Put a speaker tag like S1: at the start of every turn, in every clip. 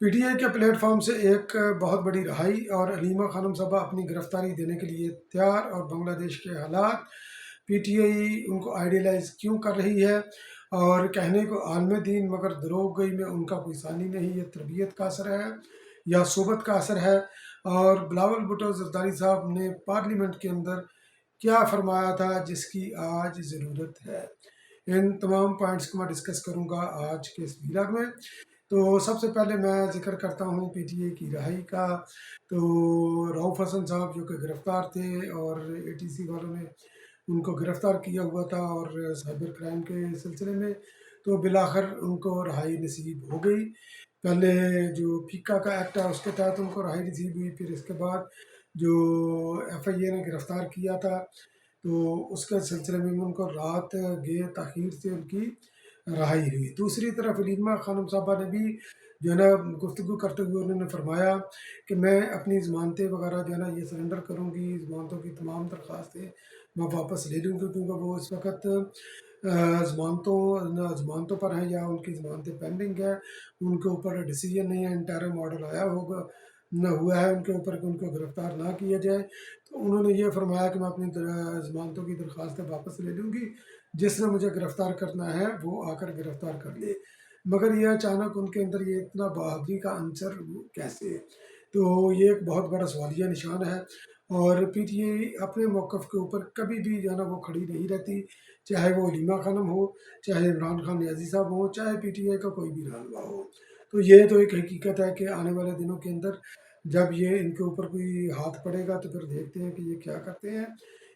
S1: P T I کے plate form سے ایک بہت بڑی رہائی اور علیمہ خانم صاحبہ اپنی گرفتاری دینے کے لیے تیار، اور بنگلہ دیش کے حالات پی ٹی آئی ان کو آئیڈیلائز کیوں کر رہی ہے، اور کہنے کو عالم دین مگر دروغ گئی میں ان کا کوئی ثانی نہیں، یہ تربیت کا اثر ہے یا صحبت کا اثر ہے، اور بلاول بھٹو زرداری صاحب نے پارلیمنٹ کے اندر کیا فرمایا تھا جس کی آج ضرورت ہے۔ ان تمام پوائنٹس کو میں ڈسکس کروں گا آج کے اس ویلاگ میں۔ تو سب سے پہلے میں ذکر کرتا ہوں پی ٹی اے کی رہائی کا۔ تو رؤف حسن صاحب جو کہ گرفتار تھے اور اے ٹی سی والوں نے ان کو گرفتار کیا ہوا تھا اور سائبر کرائم کے سلسلے میں، تو بالآخر ان کو رہائی نصیب ہو گئی۔ پہلے جو پیکا کا ایکٹ ہے اس کے تحت ان کو رہائی نصیب ہوئی، پھر اس کے بعد جو ایف آئی اے نے گرفتار کیا تھا تو اس کے سلسلے میں ان کو رات گئے تاخیر سے ان کی رہائی ہوئی۔ دوسری طرف علیمہ خانم صاحبہ نے بھی جو ہے نا گفتگو کرتے ہوئے انہوں نے فرمایا کہ میں اپنی ضمانتیں وغیرہ جو ہے نا یہ سرنڈر کروں گی، ضمانتوں کی تمام درخواستیں میں واپس لے لوں گی، کیونکہ وہ اس وقت ضمانتوں پر ہیں یا ان کی ضمانتیں پینڈنگ ہے، ان کے اوپر ڈیسیجن نہیں ہے، انٹرم آرڈر آیا ہوگا نہ ہوا ہے ان کے اوپر کہ ان کو گرفتار نہ کیا جائے۔ تو انہوں نے یہ فرمایا کہ میں اپنی ضمانتوں کی درخواستیں واپس لے لوں گی، جس نے مجھے گرفتار کرنا ہے وہ آ کر گرفتار کر لے۔ مگر یہ اچانک ان کے اندر یہ اتنا بہادری کا عنصر کیسے؟ تو یہ ایک بہت بڑا سوالیہ نشان ہے، اور پی ٹی آئی اپنے موقف کے اوپر کبھی بھی جو ہے نا وہ کھڑی نہیں رہتی، چاہے وہ علیمہ خانم ہو، چاہے عمران خان نیازی صاحب ہو، چاہے پی ٹی آئی کا کوئی بھی رہنما ہو۔ تو یہ تو ایک حقیقت ہے کہ آنے والے دنوں کے اندر جب یہ ان کے اوپر کوئی ہاتھ پڑے گا تو پھر دیکھتے ہیں کہ یہ کیا کرتے ہیں۔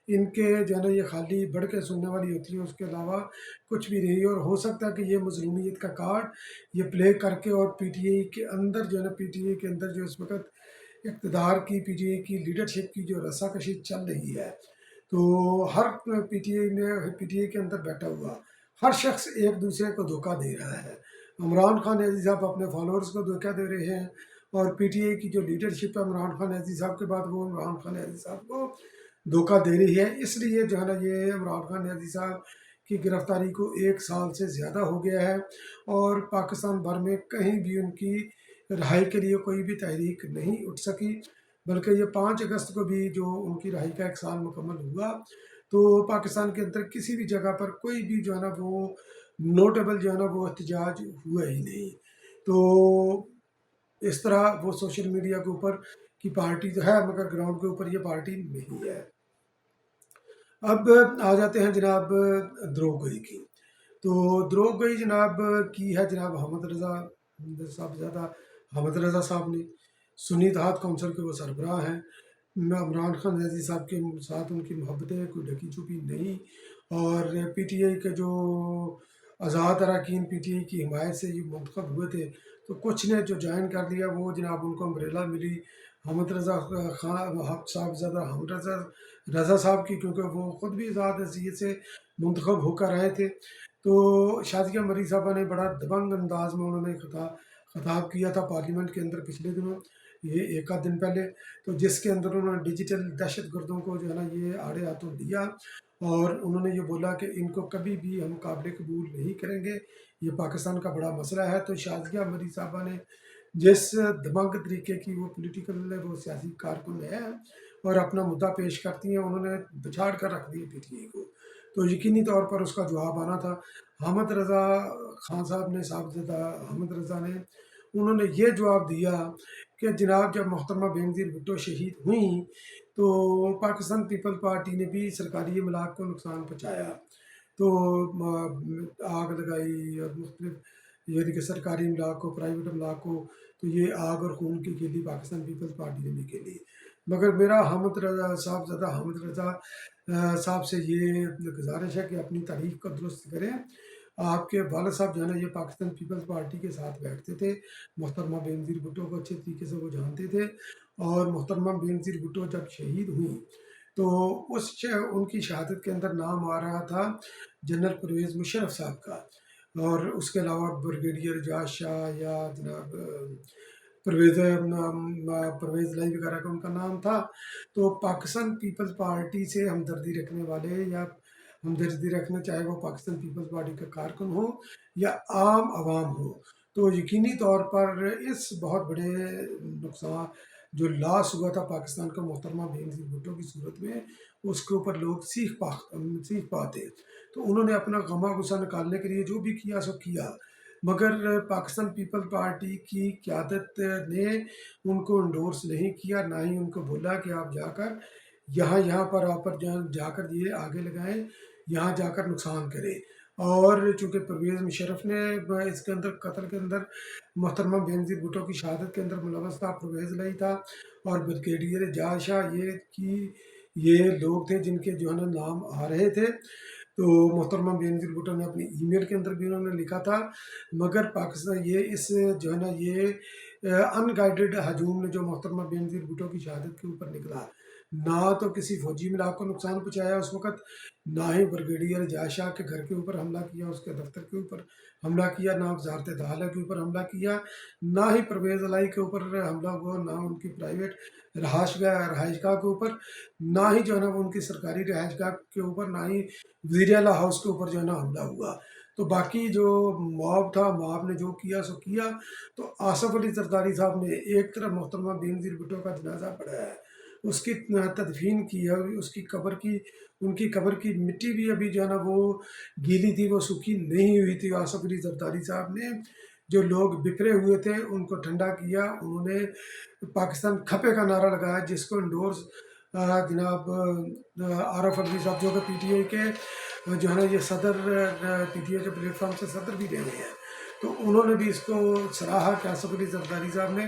S1: ان کے جو ہے نا یہ خالی بڑھ کے سننے والی ہوتی ہے، اس کے علاوہ کچھ بھی نہیں، اور ہو سکتا ہے کہ یہ مظلومیت کا کارڈ یہ پلے کر کے، اور پی ٹی آئی کے اندر جو ہے نا پی ٹی آئی کے اندر جو اس وقت اقتدار کی پی ٹی آئی کی لیڈرشپ کی جو رسا کشی چل رہی ہے، تو ہر پی ٹی آئی کے اندر بیٹھا ہوا ہر شخص ایک دوسرے کو دھوکہ دے رہا ہے۔ عمران خان نیازی صاحب اپنے فالوورز کو دھوکہ دے رہے ہیں، اور پی ٹی آئی کی جو لیڈرشپ ہے عمران خان نیازی صاحب کے بعد وہ عمران خان نیازی صاحب کو دھوکہ دے رہی ہے۔ اس لیے جو ہے نا یہ عمران خان نیازی صاحب کی گرفتاری کو 1 سال سے زیادہ ہو گیا ہے، اور پاکستان بھر میں کہیں بھی ان کی رہائی کے لیے کوئی بھی تحریک نہیں اٹھ سکی، بلکہ یہ 5 اگست کو بھی جو ان کی رہائی کا 1 سال مکمل ہوا تو پاکستان کے اندر کسی بھی جگہ پر کوئی بھی جو ہے نا وہ نوٹیبل جو ہے نا وہ احتجاج ہوا ہی نہیں۔ تو اس طرح وہ سوشل میڈیا کے اوپر کی پارٹی تو ہے، مگر گراؤنڈ کے اوپر یہ پارٹی نہیں ہے۔ اب آ جاتے ہیں جناب دروغ گوئی کی۔ تو دروغ گوئی جناب کی ہے جناب حامد رضا صاحب نے، سنی اتحاد کونسل کے وہ سربراہ ہیں۔ عمران خان نیازی صاحب کے ساتھ ان کی محبتیں کوئی ڈھکی چھپی نہیں، اور پی ٹی آئی کے جو آزاد اراکین پی ٹی آئی کی حمایت سے یہ منتخب ہوئے تھے، تو کچھ نے جو جوائن کر لیا وہ جناب ان کو امبریلا ملی حامد رضا صاحبزادہ حامد رضا صاحب کی، کیونکہ وہ خود بھی آزاد حیثیت سے منتخب ہو کر آئے تھے۔ تو شازیہ مری صاحبہ نے بڑا دبنگ انداز میں انہوں نے خطاب کیا تھا پارلیمنٹ کے اندر پچھلے دنوں، یہ 1 آدھ دن پہلے، تو جس کے اندر انہوں نے ڈیجیٹل دہشت گردوں کو جو ہے نا یہ آڑے ہاتھوں دیا، اور انہوں نے یہ بولا کہ ان کو کبھی بھی ہم قابل قبول نہیں کریں گے، یہ پاکستان کا بڑا مسئلہ ہے۔ تو شازیہ مری صاحبہ نے جس دماغ طریقے کی وہ پولیٹیکل وہ سیاسی کارکن ہے اور اپنا مدعا پیش کرتی ہیں، انہوں نے بچھاڑ کر رکھ دی پی ٹی آئی کو، تو یقینی طور پر اس کا جواب آنا تھا۔ حامد رضا خان صاحب نے، صاحبزادہ حامد رضا نے، انہوں نے یہ جواب دیا کہ جناب جب محترمہ بے نظیر بھٹو شہید ہوئیں تو پاکستان پیپل پارٹی نے بھی سرکاری املاک کو نقصان پہنچایا، تو آگ لگائی اور مختلف یعنی کہ سرکاری املاک کو، پرائیویٹ املاک کو، تو یہ آگ اور خون کی کھیلی پاکستان پیپلز پارٹی نے بھی کھیلی۔ مگر میرا حامد رضا صاحبزادہ حامد رضا صاحب سے یہ گزارش ہے کہ اپنی تاریخ کو درست کریں۔ آپ کے والد صاحب جو ہے نا یہ پاکستان پیپلز پارٹی کے ساتھ بیٹھتے تھے، محترمہ بے نظیر بھٹو کو اچھے طریقے سے وہ جانتے تھے، اور محترمہ بے نظیر بھٹو جب شہید ہوئیں تو ان کی شہادت کے اندر نام آ رہا تھا جنرل پرویز مشرف صاحب کا، اور اس کے علاوہ بریگیڈیئر اعجاز شاہ یا جناب پرویز لائی وغیرہ کا ان کا نام تھا۔ تو پاکستان پیپلز پارٹی سے ہمدردی رکھنے والے یا ہمدردی رکھنا، چاہے وہ پاکستان پیپلز پارٹی کا کارکن ہو یا عام عوام ہو، تو یقینی طور پر اس بہت بڑے نقصان جو لاس ہوا تھا پاکستان کا محترمہ بے نظیر بھٹو کی صورت میں، اس کے اوپر لوگ سیکھ پاتے، تو انہوں نے اپنا غمہ غصہ نکالنے کے لیے جو بھی کیا سو کیا، مگر پاکستان پیپل پارٹی کی قیادت نے ان کو انڈورس نہیں کیا، نہ ہی ان کو بولا کہ آپ جا کر یہاں پر آپ پر جا کر یہ آگے لگائیں، یہاں جا کر نقصان کریں۔ اور چونکہ پرویز مشرف نے اس کے اندر قتل کے اندر محترمہ بے نظیر بھٹو کی شہادت کے اندر ملوث تھا، پرویز لائی تھا، اور بریگیڈیئر اعجاز شاہ یہ لوگ تھے جن کے جو ہے نا نام آ رہے تھے۔ تو محترمہ بے نظیر بھٹو نے اپنی ای میل کے اندر بھی انہوں نے لکھا تھا، مگر پاکستان یہ اس جو ہے نا یہ ان گائیڈڈ ہجوم نے جو محترمہ بے نظیر بھٹو کی شہادت کے اوپر نکلا، نہ تو کسی فوجی ملاق کو نقصان پہنچایا اس وقت، نہ ہی بریگیڈیئر اعجاز شاہ کے گھر کے اوپر حملہ کیا، اس کے دفتر کے اوپر حملہ کیا، نہ وزارت داخلہ کے اوپر حملہ کیا، نہ ہی پرویز الائی کے اوپر حملہ ہوا، نہ ان کی پرائیویٹ رہائش گاہ کے اوپر، نہ ہی جو ہے نا وہ ان کی سرکاری رہائش گاہ کے اوپر، نہ ہی وزیر اعلیٰ ہاؤس کے اوپر جو ہے نا حملہ ہوا۔ تو باقی جو موب تھا، موب نے جو کیا سو کیا۔ تو آصف علی زرداری صاحب نے ایک طرف محترمہ بے نظیر بھٹو کا جنازہ پڑھا ہے، اس کی تدفین کی ہے، اس کی ان کی قبر کی مٹی بھی ابھی جو ہے نا وہ گیلی تھی، وہ سوکھی نہیں ہوئی تھی۔ آصف علی زرداری صاحب نے جو لوگ بکھرے ہوئے تھے ان کو ٹھنڈا کیا، انہوں نے پاکستان کھپے کا نعرہ لگایا، جس کو انڈورس جناب عارف الوی صاحب جو کہ پی ٹی آئی کے جو ہے نا یہ صدر، پی ٹی آئی کے پلیٹ فارم سے صدر بھی رہے ہیں، تو انہوں نے بھی اس کو سراہا کہ آصف علی زرداری صاحب نے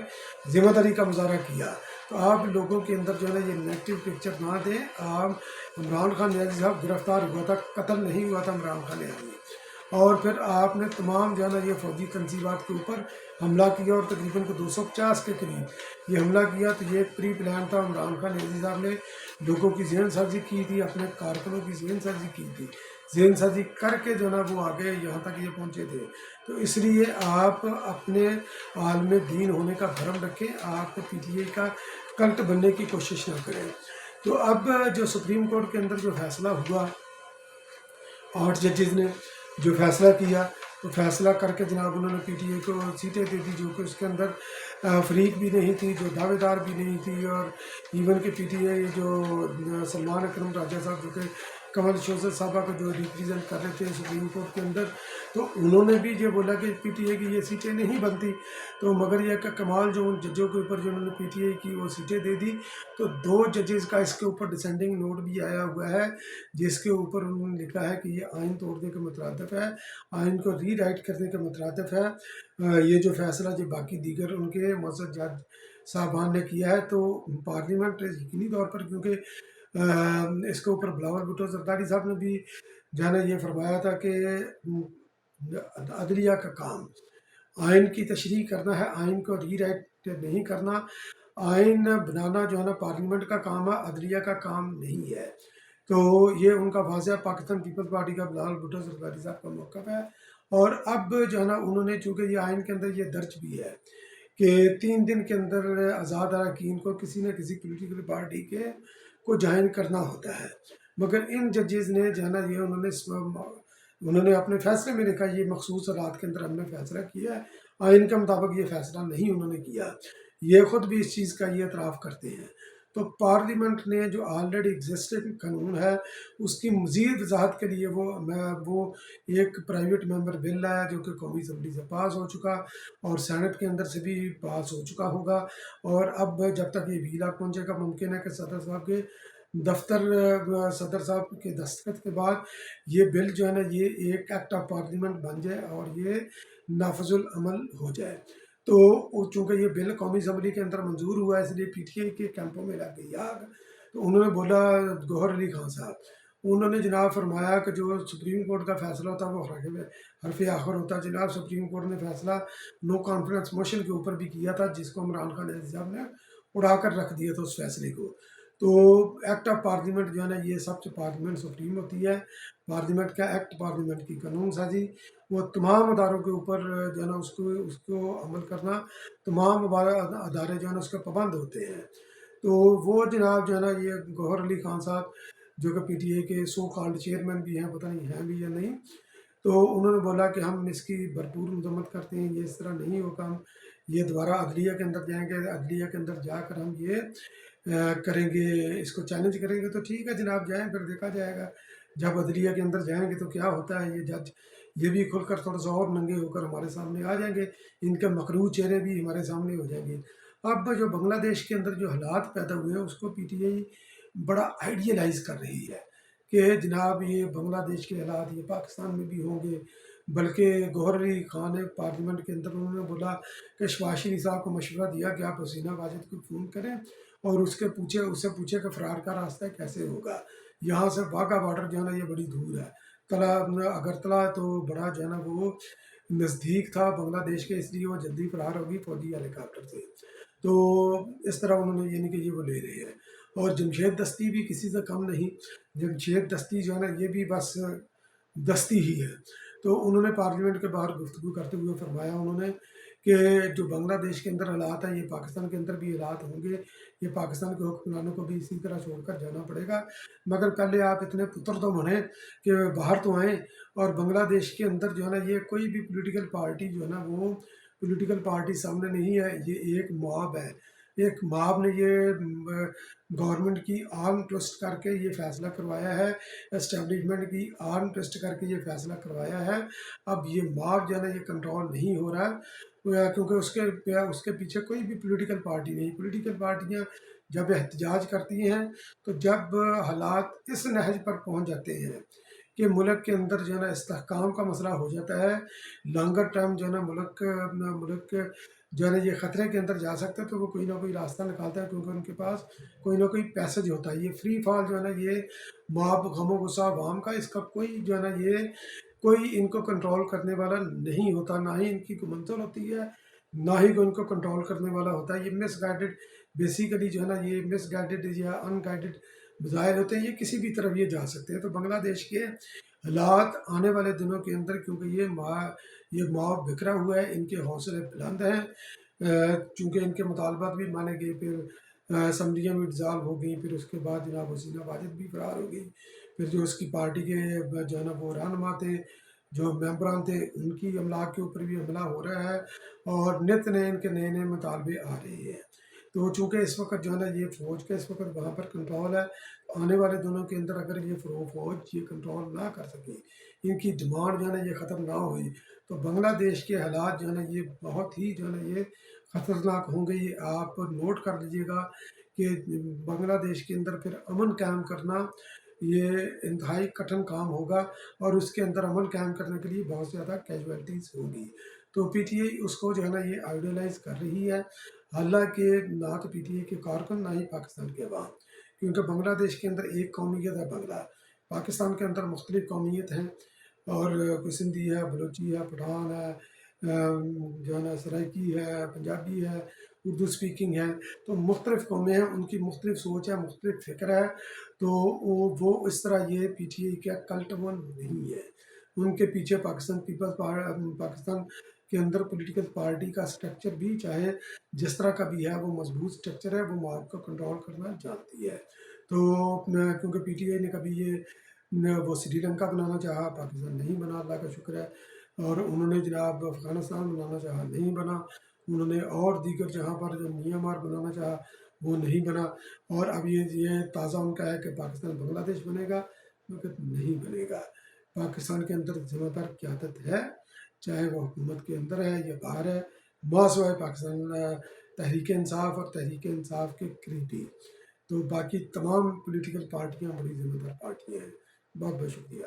S1: ذمہ داری کا مظاہرہ کیا۔ تو آپ لوگوں کے اندر جو ہے نا یہ نیگیٹو پکچر نہ دیں۔ آپ عمران خان نیازی صاحب گرفتار ہوا تھا، قتل نہیں ہوا تھا عمران خان نیازی، اور پھر آپ نے تمام جو ہے نا یہ فوجی تنصیبات کے اوپر حملہ کیا، اور تقریباً 250 کے قریب یہ حملہ کیا۔ تو یہ پری پلان تھا، عمران خان نیازی صاحب نے لوگوں کی ذہن سازی کی تھی، اپنے کارکنوں کی ذہن سازی کی تھی، ذہن سازی کر کے جو ہے نا وہ آگے یہاں تک یہ پہنچے تھے۔ تو اس لیے آپ اپنے عالم دین ہونے کا بھرم رکھیں، آپ پی ٹی آئی کا کلٹ بننے کی کوشش نہ کریں۔ تو اب جو سپریم کورٹ کے اندر جو فیصلہ ہوا، 8 ججز نے جو فیصلہ کیا، تو فیصلہ کر کے جناب انہوں نے پی ٹی آئی کو سیٹیں دے دی، جو کہ اس کے اندر فریق بھی نہیں تھی، جو دعوے دار بھی نہیں تھی، اور ایون کہ پی ٹی آئی جو سلمان اکرم راجہ صاحب جو کہ کمل شوزت صاحبہ کو جو ریپریزنٹ کر رہے تھے سپریم کورٹ کے اندر، تو انہوں نے بھی یہ بولا کہ پی ٹی آئی کی یہ سیٹیں نہیں بنتی۔ تو مگر یہ کہ کمال جو ان ججوں کے اوپر جو انہوں نے پی ٹی آئی کی وہ سیٹیں دے دی، تو 2 ججز کا اس کے اوپر ڈسینڈنگ نوٹ بھی آیا ہوا ہے، جس کے اوپر انہوں نے لکھا ہے کہ یہ آئین توڑنے کے مترادف ہے، آئین کو ری رائٹ کرنے کے مترادف ہے۔ یہ جو فیصلہ جو باقی دیگر ان کے معزز جج صاحبان نے کیا ہے، تو پارلیمنٹ یقینی طور پر، کیونکہ اس کے اوپر بلاول بھٹو زرداری صاحب نے بھی جو ہے نا یہ فرمایا تھا کہ عدلیہ کا کام آئین کی تشریح کرنا ہے، آئین کو ری رائٹ نہیں کرنا، آئین بنانا جو ہے نا پارلیمنٹ کا کام ہے، عدلیہ کا کام نہیں ہے۔ تو یہ ان کا واضح پاکستان پیپلز پارٹی کا بلاول بھٹو زرداری صاحب کا موقف ہے۔ اور اب جو ہے نا انہوں نے، چونکہ یہ آئین کے اندر یہ درج بھی ہے کہ 3 دن کے اندر آزاد اراکین کو کسی نہ کسی پولیٹیکل پارٹی کے کو جوائن کرنا ہوتا ہے، مگر ان ججز نے جو ہے نا یہ انہوں نے اپنے فیصلے میں لکھا یہ مخصوص رات کے اندر ہم نے فیصلہ کیا ہے، آئین کے مطابق یہ فیصلہ نہیں انہوں نے کیا، یہ خود بھی اس چیز کا یہ اعتراف کرتے ہیں۔ تو پارلیمنٹ نے جو آلریڈی ایگزسٹنگ قانون ہے اس کی مزید وضاحت کے لیے وہ ایک پرائیویٹ ممبر بل لایا، جو کہ قومی اسمبلی سے پاس ہو چکا اور سینٹ کے اندر سے بھی پاس ہو چکا ہوگا، اور اب جب تک یہ ویلا پہنچے گا ممکن ہے کہ صدر صاحب کے صدر صاحب کے دستخط کے بعد یہ بل جو ہے نا یہ ایک ایکٹ آف پارلیمنٹ بن جائے اور یہ نافذ العمل ہو جائے۔ تو چونکہ یہ بل قومی اسمبلی کے اندر منظور ہوا ہے، اس لیے پی ٹی آئی کے کیمپوں میں لگ گئی آگ۔ تو انہوں نے بولا، گوہر علی خان صاحب انہوں نے جناب فرمایا کہ جو سپریم کورٹ کا فیصلہ ہوتا ہے وہ حرف آخر ہوتا ہے۔ جناب سپریم کورٹ نے فیصلہ نو کانفیڈنس موشن کے اوپر بھی کیا تھا، جس کو عمران خان نیازی صاحب نے اڑا کر رکھ دیا تھا اس فیصلے کو۔ تو ایکٹ آف پارلیمنٹ جو ہے نا یہ سب سے پارلیمنٹ سپریم ہوتی ہے، پارلیمنٹ کا ایکٹ، پارلیمنٹ کی قانون سازی، وہ تمام اداروں کے اوپر جو ہے نا اس کو عمل کرنا، تمام ادارے جو ہے نا اس کے پابند ہوتے ہیں۔ تو وہ جناب جو ہے نا یہ گوہر علی خان صاحب جو کہ پی ٹی آئی کے سو کالڈ چیئرمین بھی ہیں، پتہ نہیں ہیں بھی یا نہیں، تو انہوں نے بولا کہ ہم اس کی بھرپور مذمت کرتے ہیں، یہ اس طرح نہیں ہوگا، ہم یہ دوبارہ عدلیہ کے اندر جائیں گے، عدلیہ کے اندر جا کر ہم یہ کریں گے، اس کو چیلنج کریں گے۔ تو ٹھیک ہے جناب، جائیں، پھر دیکھا جائے گا جب عدلیہ کے اندر جائیں گے تو کیا ہوتا ہے۔ یہ جج یہ بھی کھل کر تھوڑا سا اور ننگے ہو کر ہمارے سامنے آ جائیں گے، ان کے مکروہ چہرے بھی ہمارے سامنے ہو جائیں گے۔ اب جو بنگلہ دیش کے اندر جو حالات پیدا ہوئے ہیں اس کو پی ٹی آئی بڑا آئیڈیلائز کر رہی ہے کہ جناب یہ بنگلہ دیش کے حالات یہ پاکستان میں بھی ہوں گے، بلکہ گوہر علی خان نے پارلیمنٹ کے اندر انہوں نے بولا کہ شباز شریف صاحب کو مشورہ دیا کہ آپ حسینہ واجد کو فون کریں اور اس سے پوچھے کہ فرار کا راستہ کیسے ہوگا، یہاں سے واہگہ بارڈر جو ہے نا یہ بڑی دور ہے، اگرتلہ تو بڑا جو ہے نا وہ نزدیک تھا بنگلہ دیش کے، اس لیے وہ جلدی فرار ہوگی فوجی ہیلی کاپٹر سے۔ تو اس طرح انہوں نے یعنی کہ یہ وہ لے رہے ہیں، اور جمشید دستی بھی کسی سے کم نہیں، جمشید دستی جو ہے نا یہ بھی بس دستی ہی ہے۔ تو انہوں نے پارلیمنٹ کے باہر گفتگو کرتے ہوئے فرمایا انہوں نے کہ جو بنگلہ دیش کے اندر حالات ہیں یہ پاکستان کے اندر بھی حالات ہوں گے، یہ پاکستان کے حکمرانوں کو بھی اسی طرح چھوڑ کر جانا پڑے گا، مگر پہلے آپ اتنے پتر تو بنیں کہ باہر تو آئیں۔ اور بنگلہ دیش کے اندر جو ہے نا یہ کوئی بھی پولیٹیکل پارٹی جو ہے نا وہ پولیٹیکل پارٹی سامنے نہیں ہے، یہ ایک مواب ہے، ایک مواب نے یہ گورنمنٹ کی آرم ٹوسٹ کر کے یہ فیصلہ کروایا ہے، اسٹیبلشمنٹ کی آرم ٹوسٹ کر کے یہ فیصلہ کروایا ہے۔ اب یہ مواب جو ہے نا یہ کنٹرول نہیں ہو رہا کیونکہ اس کے پیچھے کوئی بھی پولیٹیکل پارٹی نہیں۔ پولیٹیکل پارٹیاں جب احتجاج کرتی ہیں تو جب حالات اس نہج پر پہنچ جاتے ہیں کہ ملک کے اندر جو ہے نا استحکام کا مسئلہ ہو جاتا ہے، لانگر ٹرم جو ہے نا ملک جو ہے نا یہ خطرے کے اندر جا سکتا ہے، تو وہ کوئی نہ کوئی راستہ نکالتا ہے، کیونکہ ان کے پاس کوئی نہ کوئی پیسج ہوتا ہے۔ یہ فری فال جو ہے نا یہ مواب غم و غصہ عوام کا، اس کا کوئی جو ہے نا یہ کوئی ان کو کنٹرول کرنے والا نہیں ہوتا، نہ ہی ان کی کوئی منزل ہوتی ہے، نہ ہی کوئی ان کو کنٹرول کرنے والا ہوتا ہے۔ یہ مس گائیڈڈ بیسیکلی جو ہے نا یہ مس گائیڈڈ یا ان گائیڈڈ بظاہر ہوتے ہیں، یہ کسی بھی طرف یہ جا سکتے ہیں۔ تو بنگلہ دیش کے حالات آنے والے دنوں کے اندر، کیونکہ یہ مواب بکھرا ہوا ہے، ان کے حوصلے بلند ہیں، چونکہ ان کے مطالبات بھی مانے گئے، پھر اسمبلیاں بھی ڈیزالو ہو گئیں، پھر اس کے بعد جناب حسینہ واجد بھی فرار ہو گئی، پھر جو اس کی پارٹی کے جو ہے نا وہ رہنما تھے، جو ممبران تھے، ان کی املاک کے اوپر بھی حملہ ہو رہا ہے، اور نت نئے ان کے نئے نئے مطالبے آ رہے ہیں۔ تو چونکہ اس وقت جو ہے نا یہ فوج کا اس وقت وہاں پر کنٹرول ہے، آنے والے دنوں کے اندر اگر یہ فوج یہ کنٹرول نہ کر سکے، ان کی ڈیمانڈ جو ہے نا یہ ختم نہ ہوئی، تو بنگلہ دیش کے حالات جو ہے نا یہ بہت ہی جو ہے نا یہ خطرناک ہوں گے۔ یہ آپ نوٹ کر لیجیے گا کہ بنگلہ دیش کے اندر پھر امن قائم کرنا یہ انتہائی کٹھن کام ہوگا، اور اس کے اندر امن قائم کرنے کے لیے بہت زیادہ کیجویلٹیز ہوگی۔ تو پی ٹی آئی اس کو جو ہے نا یہ آئیڈیلائز کر رہی ہے، حالانکہ نہ تو پی ٹی آئی کے کارکن، نہ ہی پاکستان کے عوام، کیونکہ بنگلہ دیش کے اندر ایک قومیت ہے بنگلہ، پاکستان کے اندر مختلف قومیت ہیں، اور کوئی سندھی ہے، بلوچی ہے، پٹھان ہے، جو ہے نا سرائکی ہے، پنجابی ہے، اردو سپیکنگ ہے، تو مختلف قومیں ہیں، ان کی مختلف سوچ ہے، مختلف فکر ہے، تو وہ اس طرح یہ پی ٹی آئی کا کلٹ ون نہیں ہے۔ ان کے پیچھے پاکستان کے اندر پولیٹیکل پارٹی کا سٹرکچر بھی چاہے جس طرح کا بھی ہے، وہ مضبوط سٹرکچر ہے، وہ مواب کو کنٹرول کرنا جانتی ہے۔ تو کیونکہ پی ٹی آئی نے کبھی وہ سری لنکا بنانا چاہا، پاکستان نہیں بنا، اللہ کا شکر ہے، اور انہوں نے جناب افغانستان بنانا چاہا، نہیں بنا، انہوں نے اور دیگر جہاں پر جو میانمار بنانا چاہا وہ نہیں بنا، اور اب یہ تازہ ان کا ہے کہ پاکستان بنگلہ دیش بنے گا، مگر نہیں بنے گا۔ پاکستان کے اندر ذمہ دار قیادت ہے، چاہے وہ حکومت کے اندر ہے یا باہر ہے، سوائے پاکستان تحریک انصاف اور تحریک انصاف کے قریبی، تو باقی تمام پولیٹیکل پارٹیاں بڑی ذمہ دار پارٹیاں ہیں۔ بہت بہت شکریہ۔